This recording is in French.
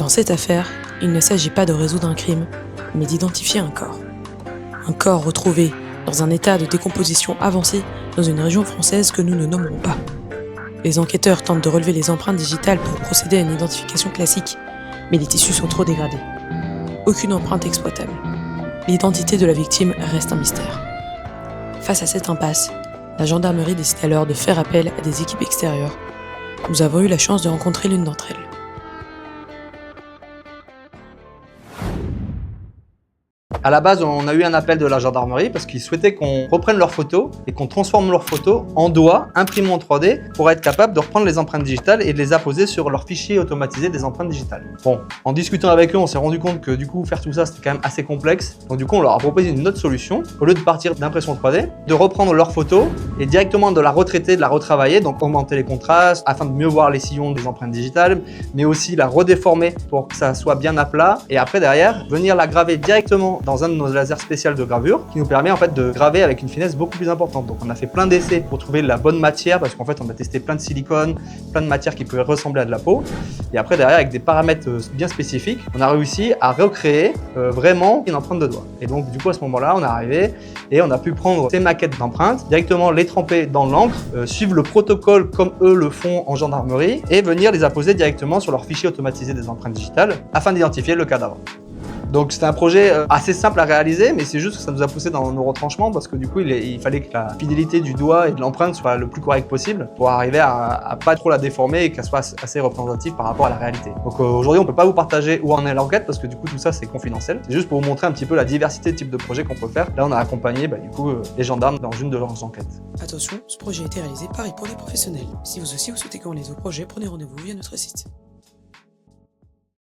Dans cette affaire, il ne s'agit pas de résoudre un crime, mais d'identifier un corps. Un corps retrouvé dans un état de décomposition avancée dans une région française que nous ne nommerons pas. Les enquêteurs tentent de relever les empreintes digitales pour procéder à une identification classique, mais les tissus sont trop dégradés. Aucune empreinte exploitable. L'identité de la victime reste un mystère. Face à cette impasse, la gendarmerie décide alors de faire appel à des équipes extérieures. Nous avons eu la chance de rencontrer l'une d'entre elles. À la base, on a eu un appel de la gendarmerie parce qu'ils souhaitaient qu'on reprenne leurs photos et qu'on transforme leurs photos en doigts imprimés en 3D pour être capable de reprendre les empreintes digitales et de les apposer sur leur fichier automatisé des empreintes digitales. Bon, en discutant avec eux, on s'est rendu compte que du coup, faire tout ça, c'était quand même assez complexe. Donc du coup, on leur a proposé une autre solution. Au lieu de partir d'impression 3D, de reprendre leurs photos et directement de la retraiter, de la retravailler, donc augmenter les contrastes afin de mieux voir les sillons des empreintes digitales, mais aussi la redéformer pour que ça soit bien à plat. Et après, derrière, venir la graver directement dans un de nos lasers spéciaux de gravure qui nous permet en fait de graver avec une finesse beaucoup plus importante. Donc on a fait plein d'essais pour trouver la bonne matière parce qu'en fait on a testé plein de silicone, plein de matières qui pouvaient ressembler à de la peau. Et après derrière avec des paramètres bien spécifiques, on a réussi à recréer vraiment une empreinte de doigt. Et donc du coup à ce moment-là on est arrivé et on a pu prendre ces maquettes d'empreintes, directement les tremper dans l'encre, suivre le protocole comme eux le font en gendarmerie et venir les apposer directement sur leur fichier automatisé des empreintes digitales afin d'identifier le cadavre. Donc c'était un projet assez simple à réaliser, mais c'est juste que ça nous a poussé dans nos retranchements parce que du coup il fallait que la fidélité du doigt et de l'empreinte soit le plus correcte possible pour arriver à pas trop la déformer et qu'elle soit assez représentative par rapport à la réalité. Donc aujourd'hui on peut pas vous partager où en est l'enquête parce que du coup tout ça c'est confidentiel. C'est juste pour vous montrer un petit peu la diversité de types de projets qu'on peut faire. Là on a accompagné du coup les gendarmes dans une de leurs enquêtes. Attention, ce projet a été réalisé par et pour les professionnels. Si vous aussi vous souhaitez qu'on les au projet, prenez rendez-vous via notre site.